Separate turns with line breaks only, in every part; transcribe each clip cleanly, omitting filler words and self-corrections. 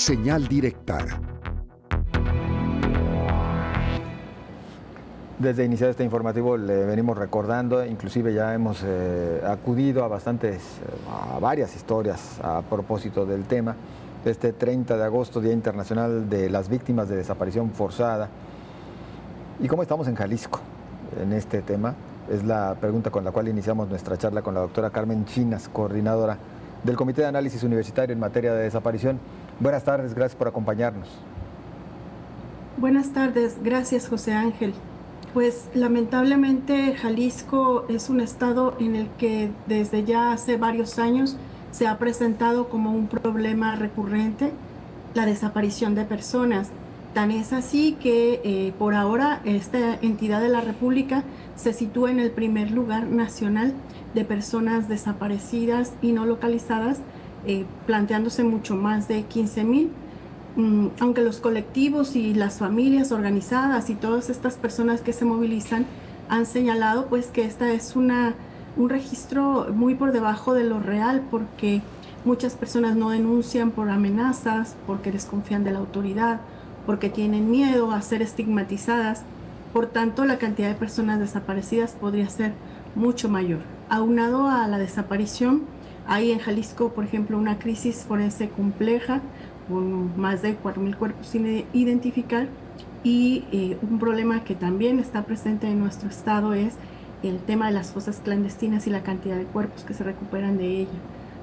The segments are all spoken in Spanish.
Señal directa.
Desde iniciar este informativo le venimos recordando, inclusive ya hemos acudido a varias historias a propósito del tema. Este 30 de agosto, Día Internacional de las Víctimas de Desaparición Forzada. ¿Y cómo estamos en Jalisco en este tema? Es la pregunta con la cual iniciamos nuestra charla con la doctora Carmen Chinas, coordinadora del Comité de Análisis Universitario en materia de desaparición. Buenas tardes, gracias por acompañarnos.
Buenas tardes, gracias José Ángel. Pues lamentablemente Jalisco es un estado en el que desde ya hace varios años se ha presentado como un problema recurrente la desaparición de personas. Tan es así que por ahora esta entidad de la República se sitúa en el primer lugar nacional de personas desaparecidas y no localizadas, planteándose mucho más de 15,000. Aunque los colectivos y las familias organizadas y todas estas personas que se movilizan han señalado pues que esta es un registro muy por debajo de lo real, porque muchas personas no denuncian por amenazas, porque desconfían de la autoridad, porque tienen miedo a ser estigmatizadas. Por tanto, la cantidad de personas desaparecidas podría ser mucho mayor. Aunado a la desaparición, hay en Jalisco, por ejemplo, una crisis forense compleja, con más de 4,000 cuerpos sin identificar, y un problema que también está presente en nuestro estado es el tema de las fosas clandestinas y la cantidad de cuerpos que se recuperan de ella.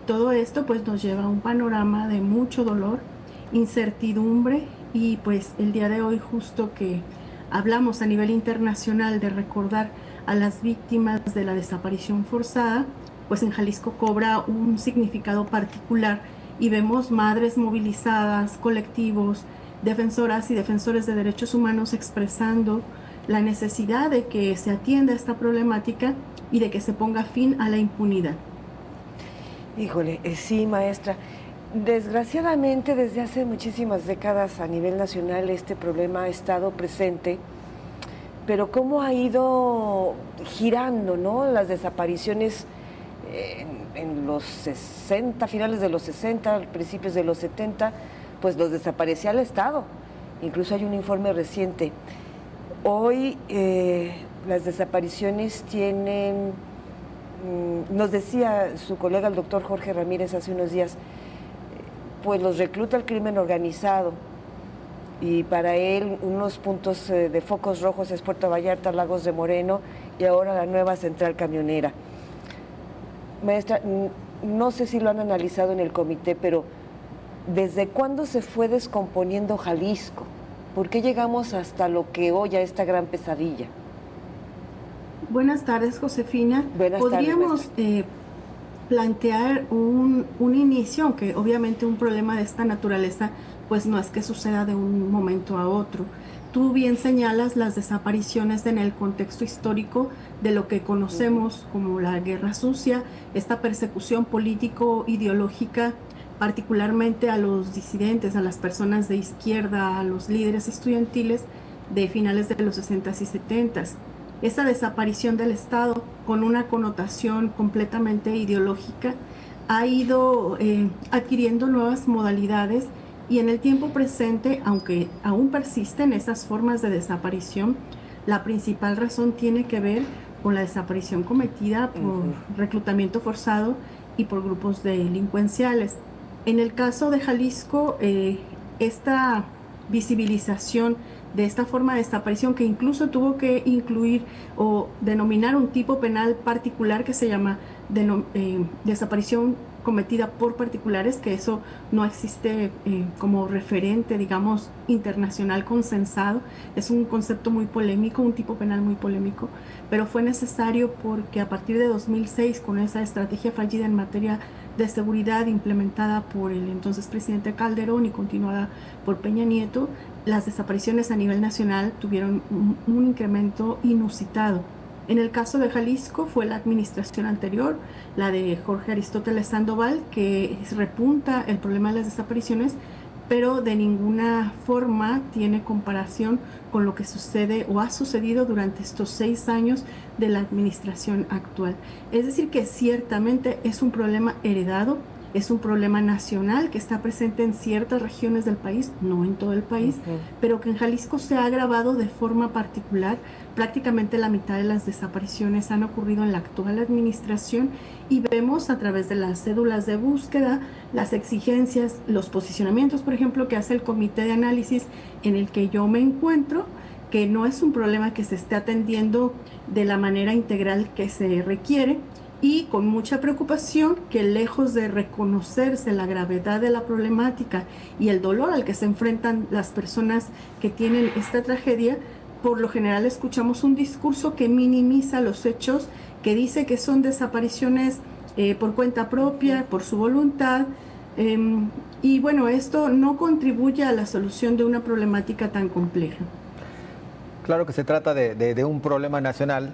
Todo esto pues nos lleva a un panorama de mucho dolor, incertidumbre, y pues el día de hoy, justo que hablamos a nivel internacional de recordar a las víctimas de la desaparición forzada, pues en Jalisco cobra un significado particular y vemos madres movilizadas, colectivos, defensoras y defensores de derechos humanos expresando la necesidad de que se atienda esta problemática y de que se ponga fin a la impunidad.
Híjole, sí, maestra. Desgraciadamente, desde hace muchísimas décadas a nivel nacional este problema ha estado presente, pero cómo ha ido girando, ¿no? Las desapariciones en los 60, finales de los 60, principios de los 70, pues los desaparecía el Estado. Incluso hay un informe reciente. Hoy las desapariciones tienen, nos decía su colega el doctor Jorge Ramírez hace unos días, pues los recluta el crimen organizado, y para él unos puntos de focos rojos es Puerto Vallarta, Lagos de Moreno y ahora la nueva central camionera. Maestra, no sé si lo han analizado en el comité, pero ¿desde cuándo se fue descomponiendo Jalisco? ¿Por qué llegamos hasta lo que hoy a esta gran pesadilla?
Buenas tardes, Josefina.
Podríamos
plantear un inicio, aunque obviamente un problema de esta naturaleza pues no es que suceda de un momento a otro. Tú bien señalas las desapariciones en el contexto histórico de lo que conocemos como la Guerra Sucia, esta persecución político-ideológica, particularmente a los disidentes, a las personas de izquierda, a los líderes estudiantiles de finales de los 60s y 70s. Esa desaparición del Estado, con una connotación completamente ideológica, ha ido adquiriendo nuevas modalidades, y en el tiempo presente, aunque aún persisten esas formas de desaparición, la principal razón tiene que ver con la desaparición cometida por reclutamiento forzado y por grupos delincuenciales. En el caso de Jalisco, esta visibilización de esta forma de desaparición, que incluso tuvo que incluir o denominar un tipo penal particular que se llama desaparición cometida por particulares, que eso no existe como referente, digamos, internacional consensado. Es un concepto muy polémico, un tipo penal muy polémico, pero fue necesario porque a partir de 2006, con esa estrategia fallida en materia de seguridad implementada por el entonces presidente Calderón y continuada por Peña Nieto, las desapariciones a nivel nacional tuvieron un incremento inusitado. En el caso de Jalisco fue la administración anterior, la de Jorge Aristóteles Sandoval, que repunta el problema de las desapariciones, pero de ninguna forma tiene comparación con lo que sucede o ha sucedido durante estos 6 años de la administración actual. Es decir, que ciertamente es un problema heredado, es un problema nacional que está presente en ciertas regiones del país, no en todo el país, pero que en Jalisco se ha agravado de forma particular. Prácticamente la mitad de las desapariciones han ocurrido en la actual administración y vemos a través de las cédulas de búsqueda, las exigencias, los posicionamientos, por ejemplo, que hace el comité de análisis en el que yo me encuentro, que no es un problema que se esté atendiendo de la manera integral que se requiere, y con mucha preocupación que, lejos de reconocerse la gravedad de la problemática y el dolor al que se enfrentan las personas que tienen esta tragedia, por lo general escuchamos un discurso que minimiza los hechos, que dice que son desapariciones por cuenta propia, por su voluntad, y bueno, esto no contribuye a la solución de una problemática tan compleja.
Claro que se trata de un problema nacional,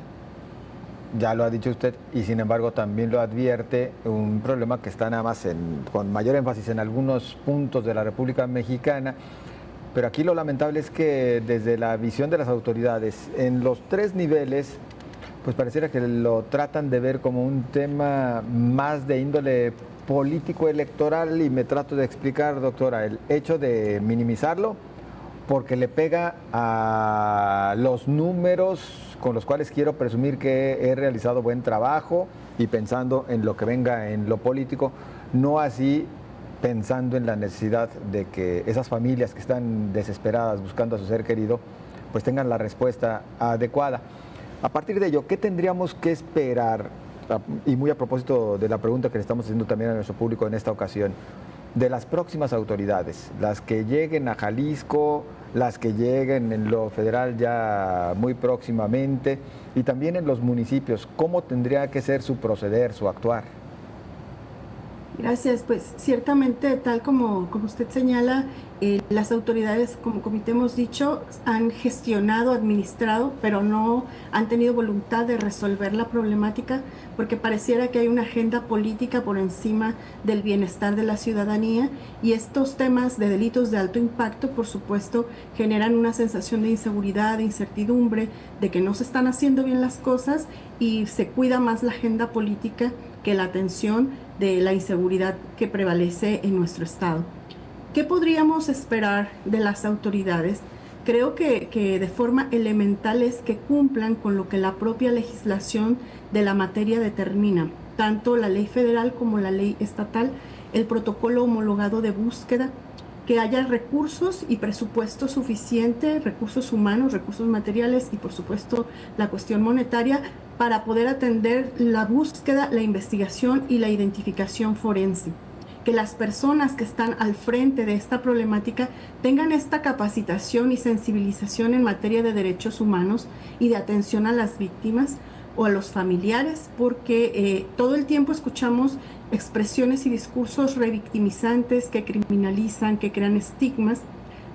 ya lo ha dicho usted, y sin embargo también lo advierte, un problema que está nada más con mayor énfasis en algunos puntos de la República Mexicana, pero aquí lo lamentable es que desde la visión de las autoridades, en los 3 niveles, pues pareciera que lo tratan de ver como un tema más de índole político-electoral, y me trato de explicar, doctora, el hecho de minimizarlo porque le pega a los números con los cuales quiero presumir que he realizado buen trabajo y pensando en lo que venga en lo político, no así pensando en la necesidad de que esas familias que están desesperadas buscando a su ser querido, pues tengan la respuesta adecuada. A partir de ello, ¿qué tendríamos que esperar? Y muy a propósito de la pregunta que le estamos haciendo también a nuestro público en esta ocasión, de las próximas autoridades, las que lleguen a Jalisco, las que lleguen en lo federal ya muy próximamente, y también en los municipios, ¿cómo tendría que ser su proceder, su actuar?
Gracias, pues ciertamente, tal como usted señala, las autoridades, como comité hemos dicho, han gestionado, administrado, pero no han tenido voluntad de resolver la problemática, porque pareciera que hay una agenda política por encima del bienestar de la ciudadanía, y estos temas de delitos de alto impacto, por supuesto, generan una sensación de inseguridad, de incertidumbre, de que no se están haciendo bien las cosas, y se cuida más la agenda política que la atención de la inseguridad que prevalece en nuestro estado. ¿Qué podríamos esperar de las autoridades? Creo que de forma elemental es que cumplan con lo que la propia legislación de la materia determina, tanto la ley federal como la ley estatal, el protocolo homologado de búsqueda, que haya recursos y presupuesto suficiente, recursos humanos, recursos materiales y por supuesto la cuestión monetaria para poder atender la búsqueda, la investigación y la identificación forense. Que las personas que están al frente de esta problemática tengan esta capacitación y sensibilización en materia de derechos humanos y de atención a las víctimas o a los familiares, porque todo el tiempo escuchamos expresiones y discursos revictimizantes que criminalizan, que crean estigmas,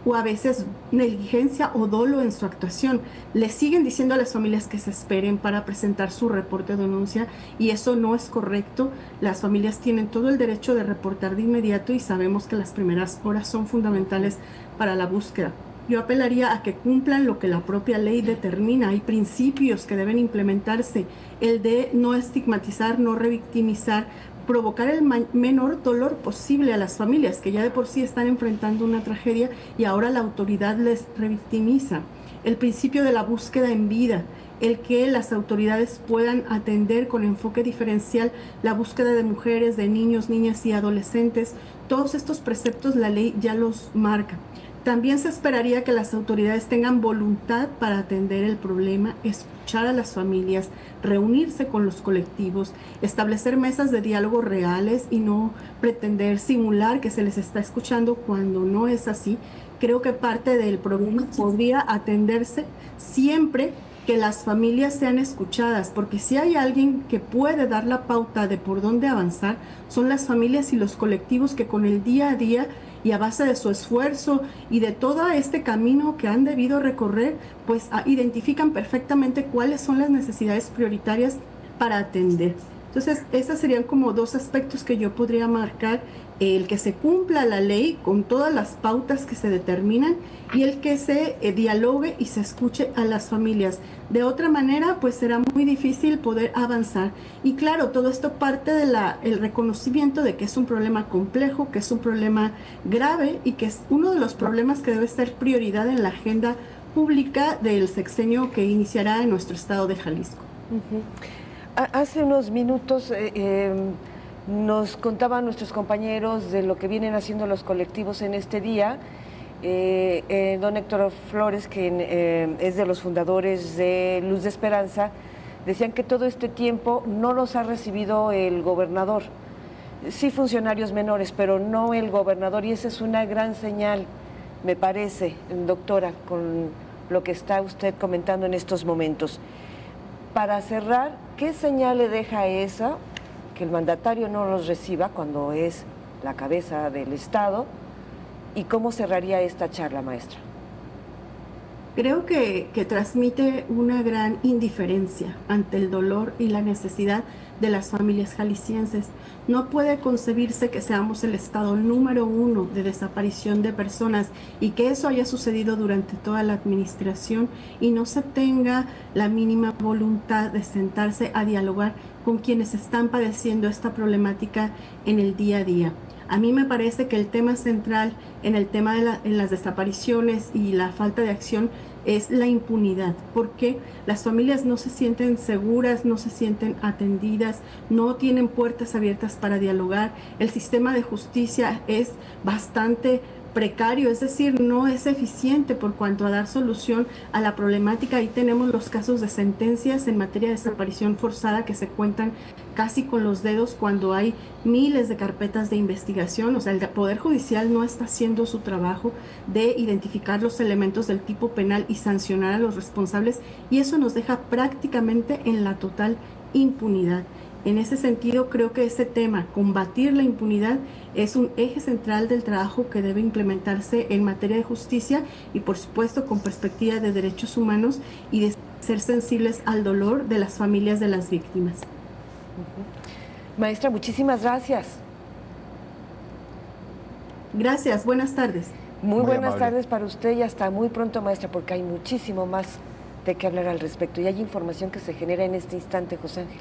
o a veces negligencia o dolo en su actuación. Le siguen diciendo a las familias que se esperen para presentar su reporte de denuncia, y eso no es correcto. Las familias tienen todo el derecho de reportar de inmediato, y sabemos que las primeras horas son fundamentales para la búsqueda. Yo apelaría a que cumplan lo que la propia ley determina. Hay principios que deben implementarse, el de no estigmatizar, no revictimizar, provocar el menor dolor posible a las familias que ya de por sí están enfrentando una tragedia y ahora la autoridad les revictimiza. El principio de la búsqueda en vida, el que las autoridades puedan atender con enfoque diferencial la búsqueda de mujeres, de niños, niñas y adolescentes. Todos estos preceptos la ley ya los marca. También se esperaría que las autoridades tengan voluntad para atender el problema, escuchar a las familias, reunirse con los colectivos, establecer mesas de diálogo reales y no pretender simular que se les está escuchando cuando no es así. Creo que parte del problema podría atenderse siempre que las familias sean escuchadas, porque si hay alguien que puede dar la pauta de por dónde avanzar, son las familias y los colectivos que con el día a día y a base de su esfuerzo y de todo este camino que han debido recorrer, pues identifican perfectamente cuáles son las necesidades prioritarias para atender. Entonces, esos serían como 2 aspectos que yo podría marcar: el que se cumpla la ley con todas las pautas que se determinan y el que se dialogue y se escuche a las familias. De otra manera, pues será muy difícil poder avanzar. Y claro, todo esto parte de el reconocimiento de que es un problema complejo, que es un problema grave y que es uno de los problemas que debe ser prioridad en la agenda pública del sexenio que iniciará en nuestro estado de Jalisco.
Hace unos minutos nos contaban nuestros compañeros de lo que vienen haciendo los colectivos en este día. Don Héctor Flores, que es de los fundadores de Luz de Esperanza, decían que todo este tiempo no los ha recibido el gobernador. Sí, funcionarios menores, pero no el gobernador, y esa es una gran señal, me parece, doctora, con lo que está usted comentando en estos momentos. Para cerrar, ¿qué señal le deja esa que el mandatario no los reciba cuando es la cabeza del Estado? ¿Y cómo cerraría esta charla, maestra?
Creo que transmite una gran indiferencia ante el dolor y la necesidad de las familias jaliscienses. No puede concebirse que seamos el estado número 1 de desaparición de personas y que eso haya sucedido durante toda la administración y no se tenga la mínima voluntad de sentarse a dialogar con quienes están padeciendo esta problemática en el día a día. A mí me parece que el tema central en el tema en las desapariciones y la falta de acción es la impunidad, porque las familias no se sienten seguras, no se sienten atendidas, no tienen puertas abiertas para dialogar. El sistema de justicia es bastante precario, es decir, no es eficiente por cuanto a dar solución a la problemática. Ahí tenemos los casos de sentencias en materia de desaparición forzada que se cuentan casi con los dedos cuando hay miles de carpetas de investigación. O sea, el Poder Judicial no está haciendo su trabajo de identificar los elementos del tipo penal y sancionar a los responsables, y eso nos deja prácticamente en la total impunidad. En ese sentido, creo que ese tema, combatir la impunidad, es un eje central del trabajo que debe implementarse en materia de justicia y, por supuesto, con perspectiva de derechos humanos y de ser sensibles al dolor de las familias de las víctimas.
Maestra, muchísimas gracias.
Gracias, buenas tardes.
Muy buenas tardes para usted y hasta muy pronto, maestra, porque hay muchísimo más de qué hablar al respecto y hay información que se genera en este instante, José Ángel.